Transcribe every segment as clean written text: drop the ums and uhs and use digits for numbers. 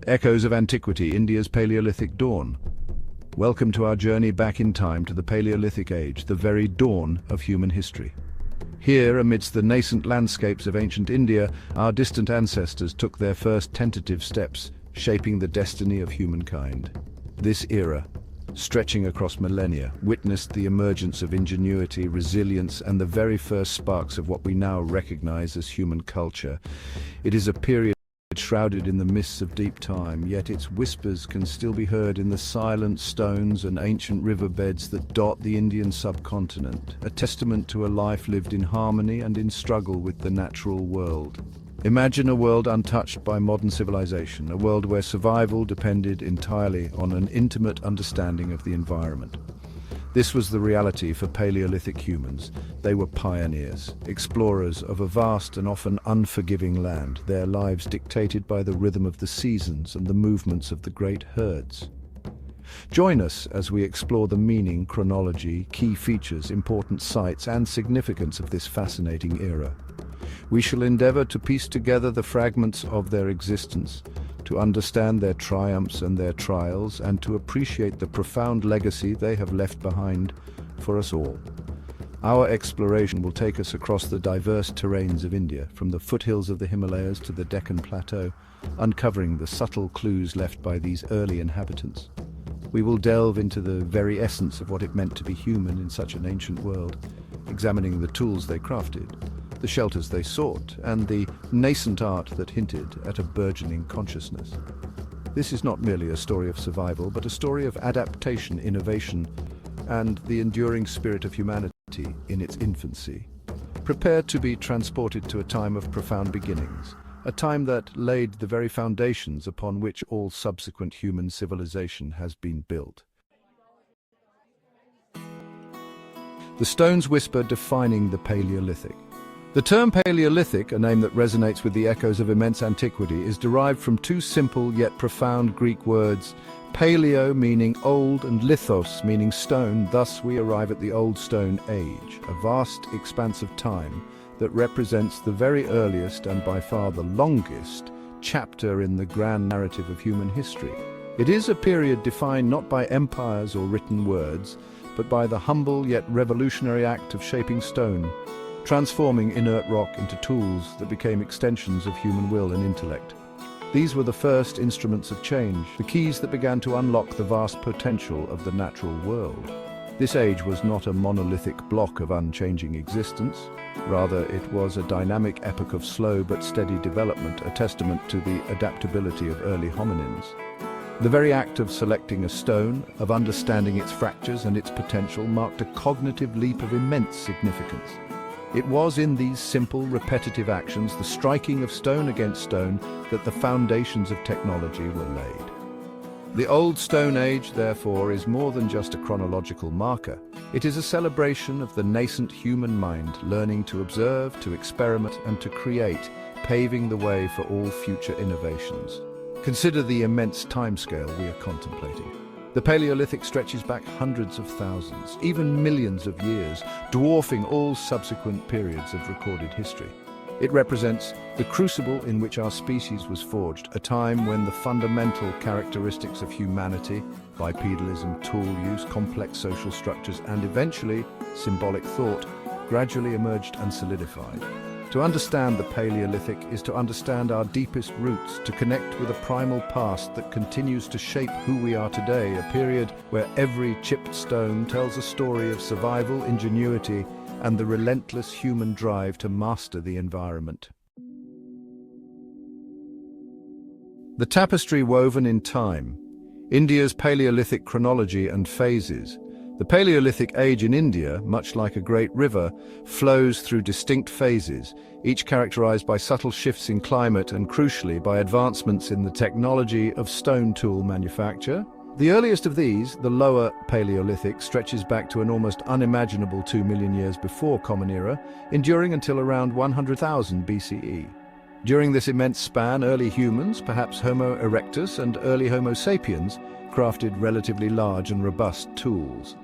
Echoes of Antiquity, India's Paleolithic Dawn. Welcome to our journey back in time to the Paleolithic Age, the very dawn of human history. Here, amidst the nascent landscapes of ancient India, our distant ancestors took their first tentative steps, shaping the destiny of humankind. This era, stretching across millennia, witnessed the emergence of ingenuity, resilience, and the very first sparks of what we now recognize as human culture. It is a period shrouded in the mists of deep time, yet its whispers can still be heard in the silent stones and ancient riverbeds that dot the Indian subcontinent, a testament to a life lived in harmony and in struggle with the natural world. Imagine a world untouched by modern civilization, a world where survival depended entirely on an intimate understanding of the environment. This was the reality for Paleolithic humans. They were pioneers, explorers of a vast and often unforgiving land, their lives dictated by the rhythm of the seasons and the movements of the great herds. Join us as we explore the meaning, chronology, key features, important sites, and significance of this fascinating era. We shall endeavor to piece together the fragments of their existence, to understand their triumphs and their trials, and to appreciate the profound legacy they have left behind for us all. Our exploration will take us across the diverse terrains of India, from the foothills of the Himalayas to the Deccan Plateau, uncovering the subtle clues left by these early inhabitants. We will delve into the very essence of what it meant to be human in such an ancient world, examining the tools they crafted, the shelters they sought, and the nascent art that hinted at a burgeoning consciousness. This is not merely a story of survival, but a story of adaptation, innovation, and the enduring spirit of humanity in its infancy. Prepare to be transported to a time of profound beginnings, a time that laid the very foundations upon which all subsequent human civilization has been built. The stones whisper defining the Paleolithic. The term Paleolithic, a name that resonates with the echoes of immense antiquity, is derived from two simple yet profound Greek words, paleo meaning old and lithos meaning stone. Thus we arrive at the Old Stone Age, a vast expanse of time that represents the very earliest and by far the longest chapter in the grand narrative of human history. It is a period defined not by empires or written words, but by the humble yet revolutionary act of shaping stone, transforming inert rock into tools that became extensions of human will and intellect. These were the first instruments of change, the keys that began to unlock the vast potential of the natural world. This age was not a monolithic block of unchanging existence. Rather, it was a dynamic epoch of slow but steady development, a testament to the adaptability of early hominins. The very act of selecting a stone, of understanding its fractures and its potential, marked a cognitive leap of immense significance. It was in these simple, repetitive actions, the striking of stone against stone, that the foundations of technology were laid. The Old Stone Age, therefore, is more than just a chronological marker. It is a celebration of the nascent human mind, learning to observe, to experiment, and to create, paving the way for all future innovations. Consider the immense timescale we are contemplating. The Paleolithic stretches back hundreds of thousands, even millions of years, dwarfing all subsequent periods of recorded history. It represents the crucible in which our species was forged, a time when the fundamental characteristics of humanity, bipedalism, tool use, complex social structures, and eventually symbolic thought, gradually emerged and solidified. To understand the Paleolithic is to understand our deepest roots, to connect with a primal past that continues to shape who we are today, a period where every chipped stone tells a story of survival, ingenuity, and the relentless human drive to master the environment. The tapestry woven in time, India's Paleolithic chronology and phases. The Paleolithic age in India, much like a great river, flows through distinct phases, each characterized by subtle shifts in climate and, crucially, by advancements in the technology of stone tool manufacture. The earliest of these, the Lower Paleolithic, stretches back to an almost unimaginable 2 million years before Common Era, enduring until around 100,000 BCE. During this immense span, early humans, perhaps Homo erectus and early Homo sapiens, crafted relatively large and robust tools.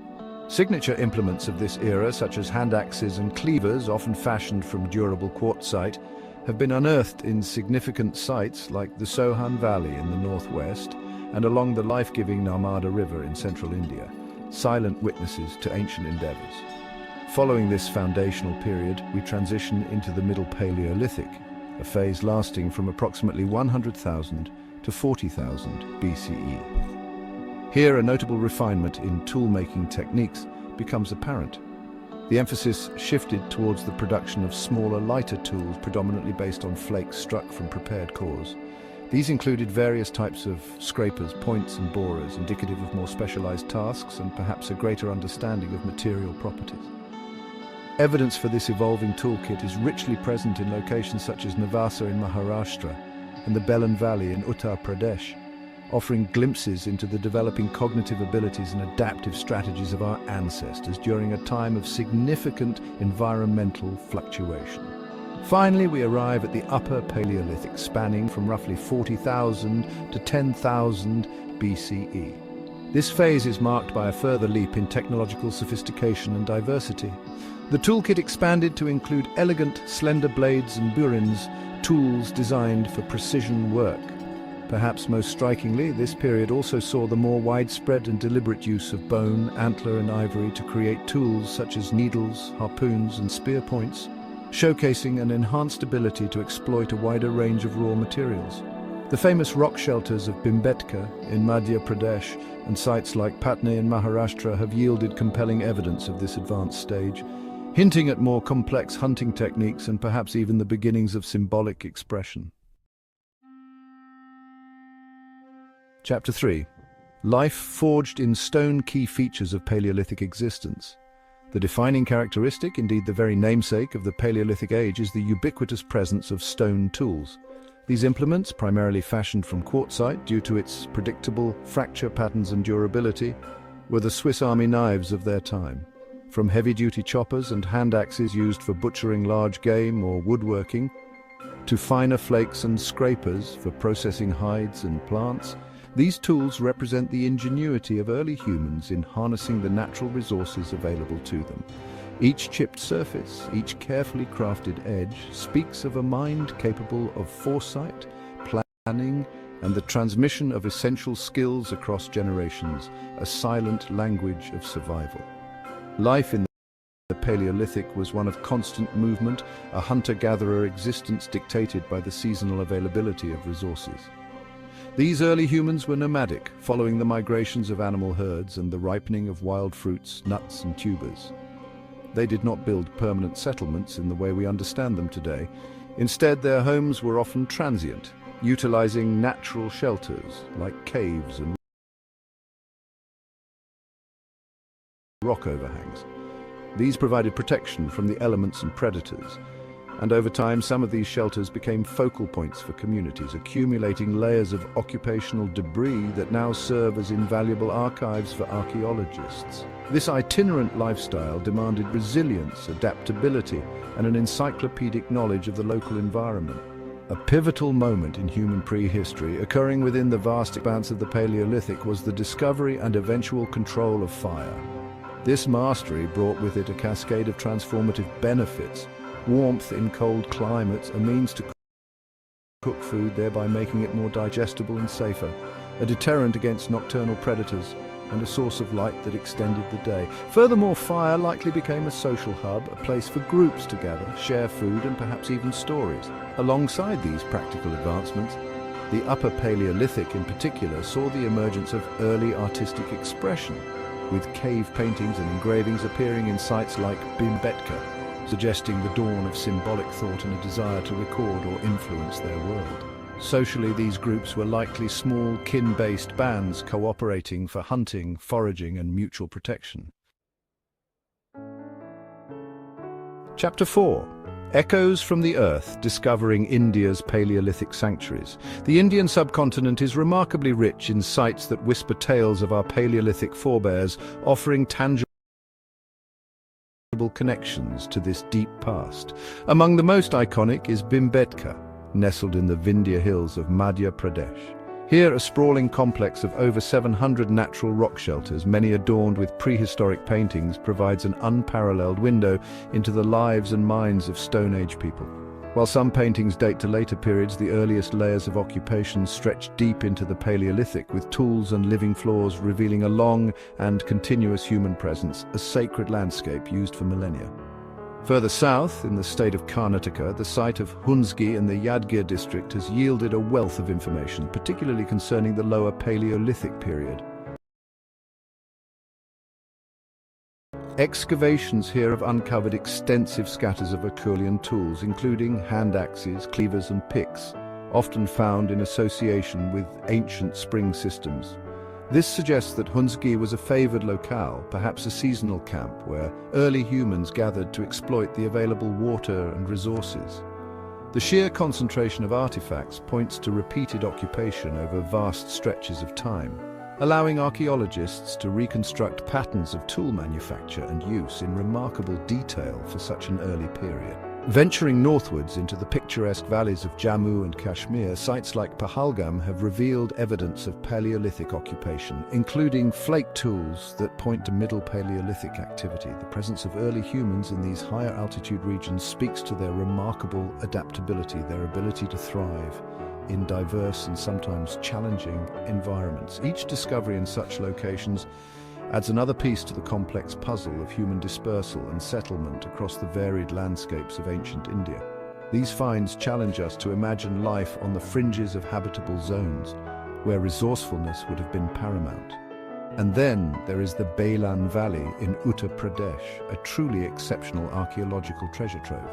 Signature implements of this era, such as hand axes and cleavers, often fashioned from durable quartzite, have been unearthed in significant sites like the Sohan Valley in the northwest and along the life-giving Narmada River in central India, silent witnesses to ancient endeavors. Following this foundational period, we transition into the Middle Paleolithic, a phase lasting from approximately 100,000 to 40,000 BCE. Here, a notable refinement in tool-making techniques becomes apparent. The emphasis shifted towards the production of smaller, lighter tools, predominantly based on flakes struck from prepared cores. These included various types of scrapers, points and borers, indicative of more specialized tasks and perhaps a greater understanding of material properties. Evidence for this evolving toolkit is richly present in locations such as Navasa in Maharashtra and the Belan Valley in Uttar Pradesh, offering glimpses into the developing cognitive abilities and adaptive strategies of our ancestors during a time of significant environmental fluctuation. Finally, we arrive at the Upper Paleolithic, spanning from roughly 40,000 to 10,000 BCE. This phase is marked by a further leap in technological sophistication and diversity. The toolkit expanded to include elegant, slender blades and burins, tools designed for precision work. Perhaps most strikingly, this period also saw the more widespread and deliberate use of bone, antler and ivory to create tools such as needles, harpoons and spear points, showcasing an enhanced ability to exploit a wider range of raw materials. The famous rock shelters of Bhimbetka in Madhya Pradesh and sites like Patna in Maharashtra have yielded compelling evidence of this advanced stage, hinting at more complex hunting techniques and perhaps even the beginnings of symbolic expression. Chapter 3. Life forged in stone: key features of Paleolithic existence. The defining characteristic, indeed the very namesake of the Paleolithic age, is the ubiquitous presence of stone tools. These implements, primarily fashioned from quartzite due to its predictable fracture patterns and durability, were the Swiss Army knives of their time. From heavy-duty choppers and hand axes used for butchering large game or woodworking, to finer flakes and scrapers for processing hides and plants, these tools represent the ingenuity of early humans in harnessing the natural resources available to them. Each chipped surface, each carefully crafted edge, speaks of a mind capable of foresight, planning, and the transmission of essential skills across generations, a silent language of survival. Life in the Paleolithic was one of constant movement, a hunter-gatherer existence dictated by the seasonal availability of resources. These early humans were nomadic, following the migrations of animal herds and the ripening of wild fruits, nuts and tubers. They did not build permanent settlements in the way we understand them today. Instead, their homes were often transient, utilizing natural shelters like caves and rock overhangs. These provided protection from the elements and predators, and over time some of these shelters became focal points for communities, accumulating layers of occupational debris that now serve as invaluable archives for archaeologists. This itinerant lifestyle demanded resilience, adaptability, and an encyclopedic knowledge of the local environment. A pivotal moment in human prehistory, occurring within the vast expanse of the Paleolithic, was the discovery and eventual control of fire. This mastery brought with it a cascade of transformative benefits: warmth in cold climates, a means to cook food, thereby making it more digestible and safer, a deterrent against nocturnal predators, and a source of light that extended the day. Furthermore, fire likely became a social hub, a place for groups to gather, share food, and perhaps even stories. Alongside these practical advancements, the Upper Paleolithic in particular saw the emergence of early artistic expression, with cave paintings and engravings appearing in sites like Bhimbetka, suggesting the dawn of symbolic thought and a desire to record or influence their world. Socially, these groups were likely small, kin-based bands cooperating for hunting, foraging, and mutual protection. Chapter 4. Echoes from the Earth, discovering India's Paleolithic sanctuaries. The Indian subcontinent is remarkably rich in sites that whisper tales of our Paleolithic forebears, offering tangible connections to this deep past. Among the most iconic is Bhimbetka, nestled in the Vindhya hills of Madhya Pradesh. Here, a sprawling complex of over 700 natural rock shelters, many adorned with prehistoric paintings, provides an unparalleled window into the lives and minds of Stone Age people. While some paintings date to later periods, the earliest layers of occupation stretch deep into the Paleolithic, with tools and living floors revealing a long and continuous human presence, a sacred landscape used for millennia. Further south, in the state of Karnataka, the site of Hunsgi in the Yadgir district has yielded a wealth of information, particularly concerning the lower Paleolithic period. Excavations here have uncovered extensive scatters of Acheulean tools, including hand axes, cleavers and picks, often found in association with ancient spring systems. This suggests that Hunsgi was a favored locale, perhaps a seasonal camp where early humans gathered to exploit the available water and resources. The sheer concentration of artifacts points to repeated occupation over vast stretches of time, allowing archaeologists to reconstruct patterns of tool manufacture and use in remarkable detail for such an early period. Venturing northwards into the picturesque valleys of Jammu and Kashmir, sites like Pahalgam have revealed evidence of Paleolithic occupation, including flake tools that point to Middle Paleolithic activity. The presence of early humans in these higher altitude regions speaks to their remarkable adaptability, their ability to thrive in diverse and sometimes challenging environments. Each discovery in such locations adds another piece to the complex puzzle of human dispersal and settlement across the varied landscapes of ancient India. These finds challenge us to imagine life on the fringes of habitable zones, where resourcefulness would have been paramount. And then there is the Bailan Valley in Uttar Pradesh, a truly exceptional archaeological treasure trove.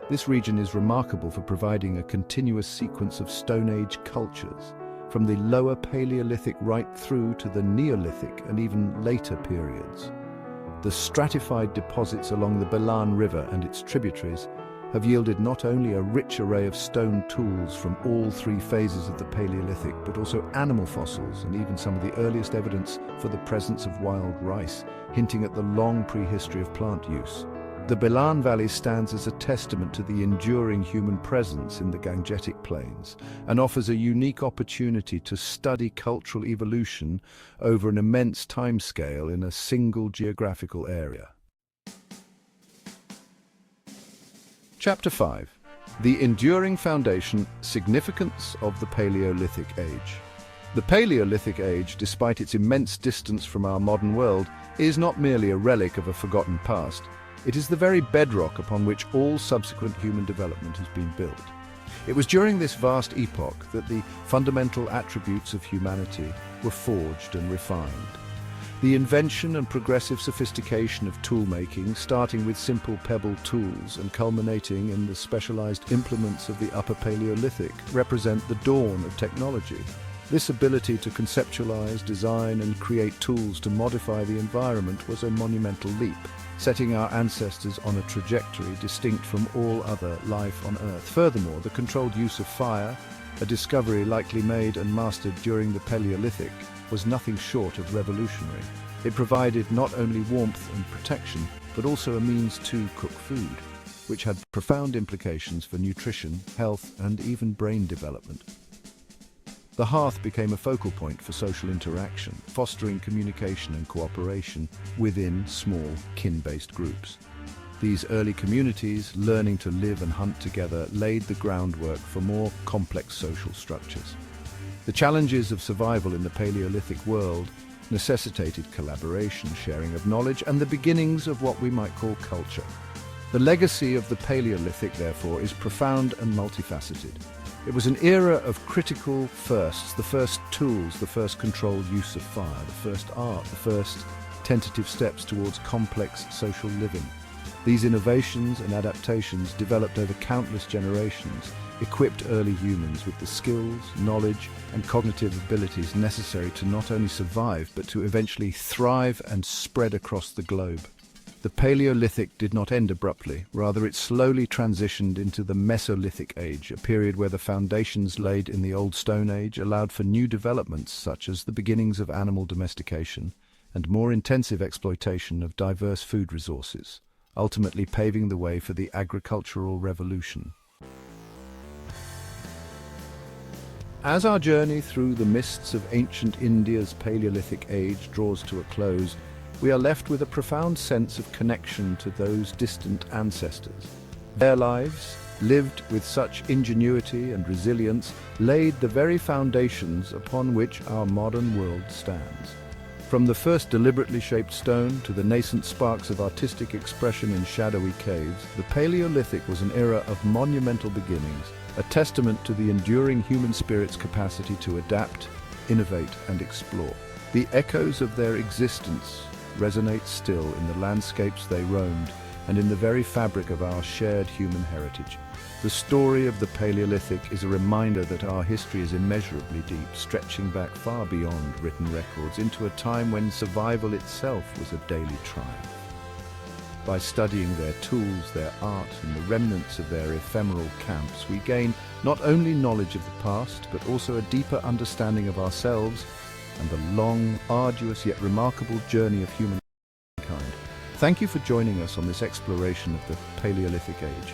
This region is remarkable for providing a continuous sequence of Stone Age cultures, from the lower Paleolithic right through to the Neolithic and even later periods. The stratified deposits along the Bailan River and its tributaries have yielded not only a rich array of stone tools from all three phases of the Paleolithic, but also animal fossils and even some of the earliest evidence for the presence of wild rice, hinting at the long prehistory of plant use. The Bailan Valley stands as a testament to the enduring human presence in the Gangetic Plains and offers a unique opportunity to study cultural evolution over an immense timescale in a single geographical area. Chapter 5. The Enduring Foundation, Significance of the Paleolithic Age. The Paleolithic Age, despite its immense distance from our modern world, is not merely a relic of a forgotten past. It is the very bedrock upon which all subsequent human development has been built. It was during this vast epoch that the fundamental attributes of humanity were forged and refined. The invention and progressive sophistication of tool-making, starting with simple pebble tools and culminating in the specialized implements of the Upper Paleolithic, represent the dawn of technology. This ability to conceptualize, design, and create tools to modify the environment was a monumental leap, setting our ancestors on a trajectory distinct from all other life on Earth. Furthermore, the controlled use of fire, a discovery likely made and mastered during the Paleolithic, was nothing short of revolutionary. It provided not only warmth and protection, but also a means to cook food, which had profound implications for nutrition, health, and even brain development. The hearth became a focal point for social interaction, fostering communication and cooperation within small, kin-based groups. These early communities, learning to live and hunt together, laid the groundwork for more complex social structures. The challenges of survival in the Paleolithic world necessitated collaboration, sharing of knowledge, and the beginnings of what we might call culture. The legacy of the Paleolithic, therefore, is profound and multifaceted. It was an era of critical firsts, the first tools, the first controlled use of fire, the first art, the first tentative steps towards complex social living. These innovations and adaptations, developed over countless generations, equipped early humans with the skills, knowledge, and cognitive abilities necessary to not only survive, but to eventually thrive and spread across the globe. The Paleolithic did not end abruptly, rather it slowly transitioned into the Mesolithic age, a period where the foundations laid in the Old Stone Age allowed for new developments such as the beginnings of animal domestication and more intensive exploitation of diverse food resources, ultimately paving the way for the agricultural revolution. As our journey through the mists of ancient India's Paleolithic age draws to a close, we are left with a profound sense of connection to those distant ancestors. Their lives, lived with such ingenuity and resilience, laid the very foundations upon which our modern world stands. From the first deliberately shaped stone to the nascent sparks of artistic expression in shadowy caves, the Paleolithic was an era of monumental beginnings, a testament to the enduring human spirit's capacity to adapt, innovate, and explore. The echoes of their existence resonate still in the landscapes they roamed and in the very fabric of our shared human heritage. The story of the Paleolithic is a reminder that our history is immeasurably deep, stretching back far beyond written records into a time when survival itself was a daily triumph. By studying their tools, their art, and the remnants of their ephemeral camps, we gain not only knowledge of the past, but also a deeper understanding of ourselves and the long, arduous, yet remarkable journey of humankind. Thank you for joining us on this exploration of the Paleolithic age.